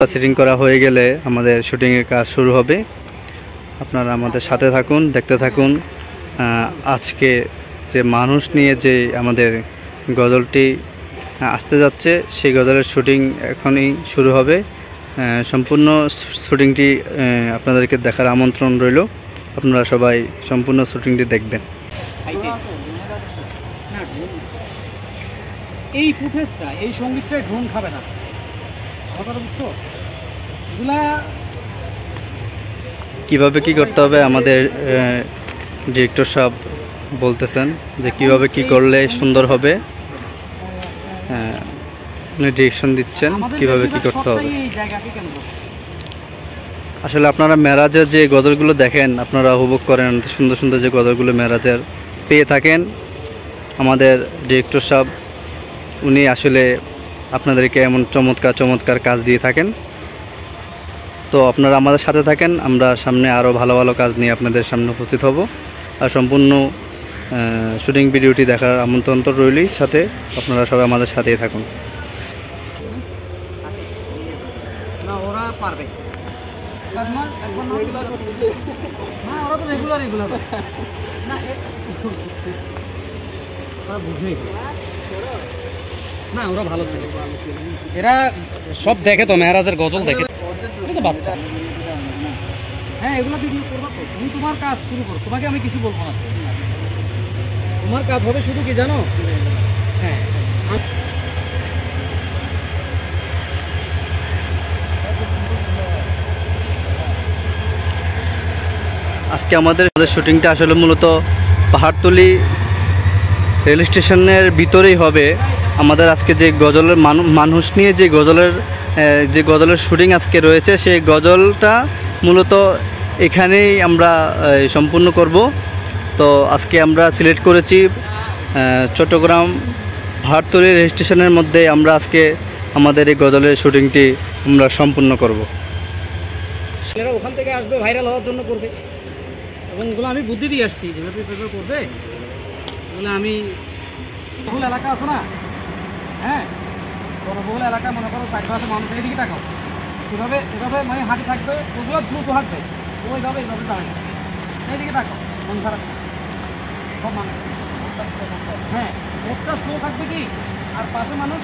Setting করা হয়ে গেলে আমাদের শুটিংয়ের কাজ শুরু হবে। আপনারা আমাদের সাথে থাকুন, দেখতে থাকুন। আজকে যে মানুষ নিয়ে যে আমাদের গজলটি আসতে যাচ্ছে, সেই গজলের শুটিং এখনই শুরু হবে। সম্পূর্ণ শুটিংটি আপনাদেরকে দেখার আমন্ত্রণ রইল। আপনারা সবাই সম্পূর্ণ শুটিংটি দেখবেন। এই ফুটেজটা, এই সঙ্গীতটাই ড্রোন খাবে না, কথাটা বুঝছো? কিভাবে কি করতে হবে আমাদের ডিরেক্টর সাহেব বলতেছেন যে কিভাবে কি করলে সুন্দর হবে। উনি ডিরেকশন দিচ্ছেন কিভাবে কি করতে হবে। আসলে আপনারা মেরাজের যে গজলগুলো দেখেন, আপনারা উপভোগ করেন, সুন্দর সুন্দর যে গজলগুলো মেরাজের পেয়ে থাকেন, আমাদের ডিরেক্টর সাহেব উনি আসলে আপনাদেরকে এমন চমৎকার চমৎকার কাজ দিয়ে থাকেন। তো আপনারা আমাদের সাথে থাকেন, আমরা সামনে আরও ভালো ভালো কাজ নিয়ে আপনাদের সামনে উপস্থিত হব। আর সম্পূর্ণ শুটিং ভিডিওটি দেখার আমন্ত্রণ তো রইলই, সাথে আপনারা সবাই আমাদের সাথেই থাকুন। না ওরা পারবে না, ওরা তো রেগুলার না, ওরা বুঝে না, ওরা ভালো ছিল, এরা সব দেখে তো, মেহরাজের গজল দেখে তো বাচ্চা। হ্যাঁ, এগুলো ভিডিও করবো তো, তুমি তোমার কাজ শুরু করো, তোমাকে আমি কিছু বলবো না। তোমার কাজ হবে শুধু কি জানো, হ্যাঁ আজকে আমাদের শুটিংটা আসলে মূলত পাহাড়তলি রেল স্টেশনের ভিতরেই হবে। আমাদের আজকে যে গজলের মানুষ নিয়ে যে গজলের শুটিং আজকে রয়েছে, সেই গজলটা মূলত এখানেই আমরা সম্পূর্ণ করব। তো আজকে আমরা সিলেক্ট করেছি চট্টগ্রাম পাহাড়তলি রেল স্টেশনের মধ্যে আমরা আজকে আমাদের এই গজলের শুটিংটি আমরা সম্পূর্ণ করব। ছেলেরা ওখান থেকে আসবে, ভাইরাল হওয়ার জন্য করবে, এবং এগুলো আমি বুদ্ধি দিয়ে আসছি যেভাবে প্রেফার করবে। এগুলো আমি বহুল এলাকা আছে না, হ্যাঁ, জনবহুল এলাকা, মনে করো চারপাশে মানুষ, এইদিকে তাকাও, এভাবে মানে হাঁটি থাকবে, ওগুলো দ্রুত হাঁটবে, এইভাবে যাবে না, এইদিকে তাকাও, মন খারাপ সব মানুষ, হ্যাঁ, একটা স্লো থাকবে কি, আর পাশে মানুষ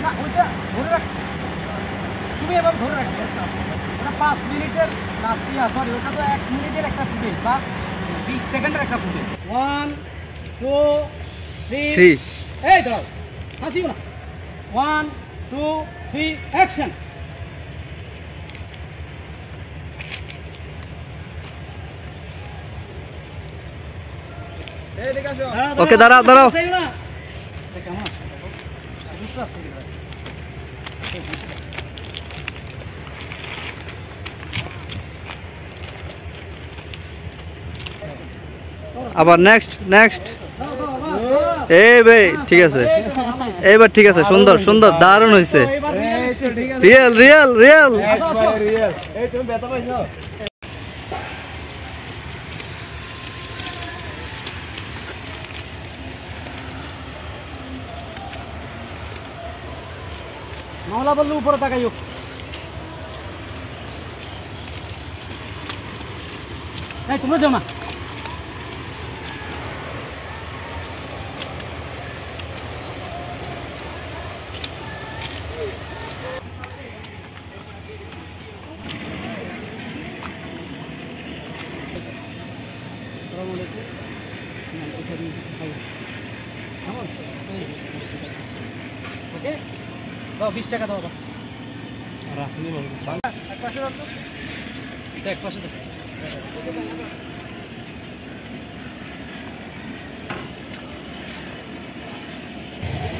না, ওইটা ধরে রাখবে, তুমি এবার ধরে রাখবে। ওটা 5 মিনিটের সরি, ওটা তো 1 মিনিটের একটা ফুটেজ বা 20 সেকেন্ডের একটা ফুটেজ। 1 2 3 এই দাও, হাসিও না। 1 2 3 অ্যাকশন। ওকে, দাঁড়াও দাঁড়াও। আবার নেক্সট এই ভাই, ঠিক আছে, এইবার ঠিক আছে, সুন্দর সুন্দর, দারুণ হয়েছে, রিয়েল রিয়েল রিয়েল। মামলা বললে উপরে তাকাইও। এই তোমরা যাও না, ওকে দাও, 20 টাকা দাও। এক পাশে রাখো, এক পাশে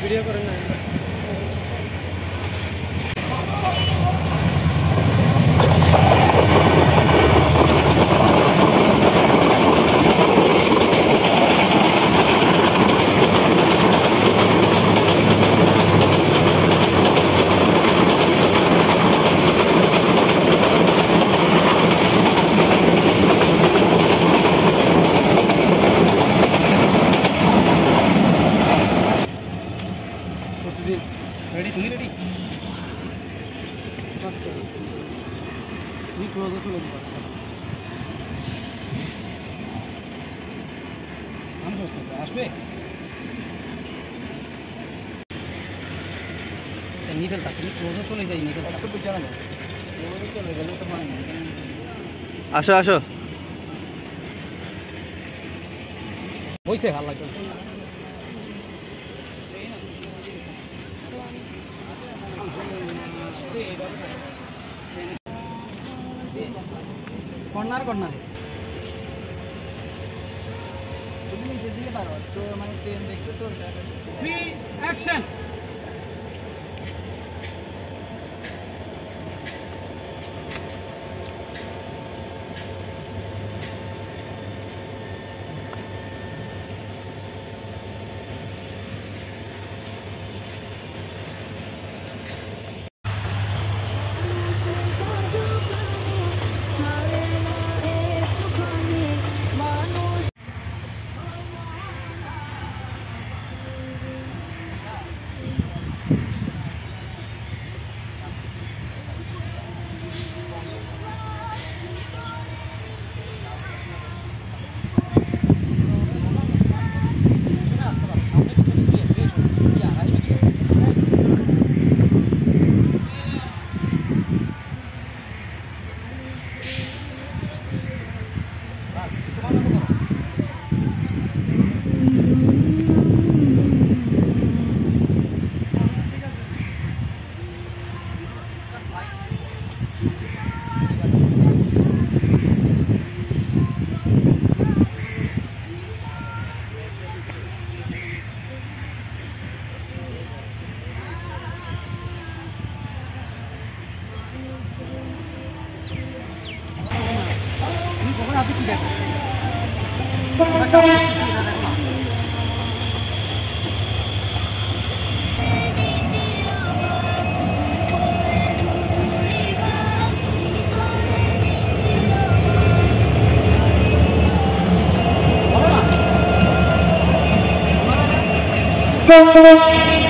ভিডিও করেন না। তুমি ক্লোজে চলে যেতে পারো। মানুষ আসতেছে, আসবে নিকেলটা, তুমি ক্লোজে চলে যাই, নিকেল একটু পিছনে যাও, ক্লোজে চলে গেলে তো মানে আসো আসো। হয়েছে ভালো লাগবে। কর্নার কর্নারে তুমি নিচের দিকে পারো তো, মানে ট্রেন দেখতে চলবে। 3 অ্যাকশন। আপনি কি দেখেন? Thank you.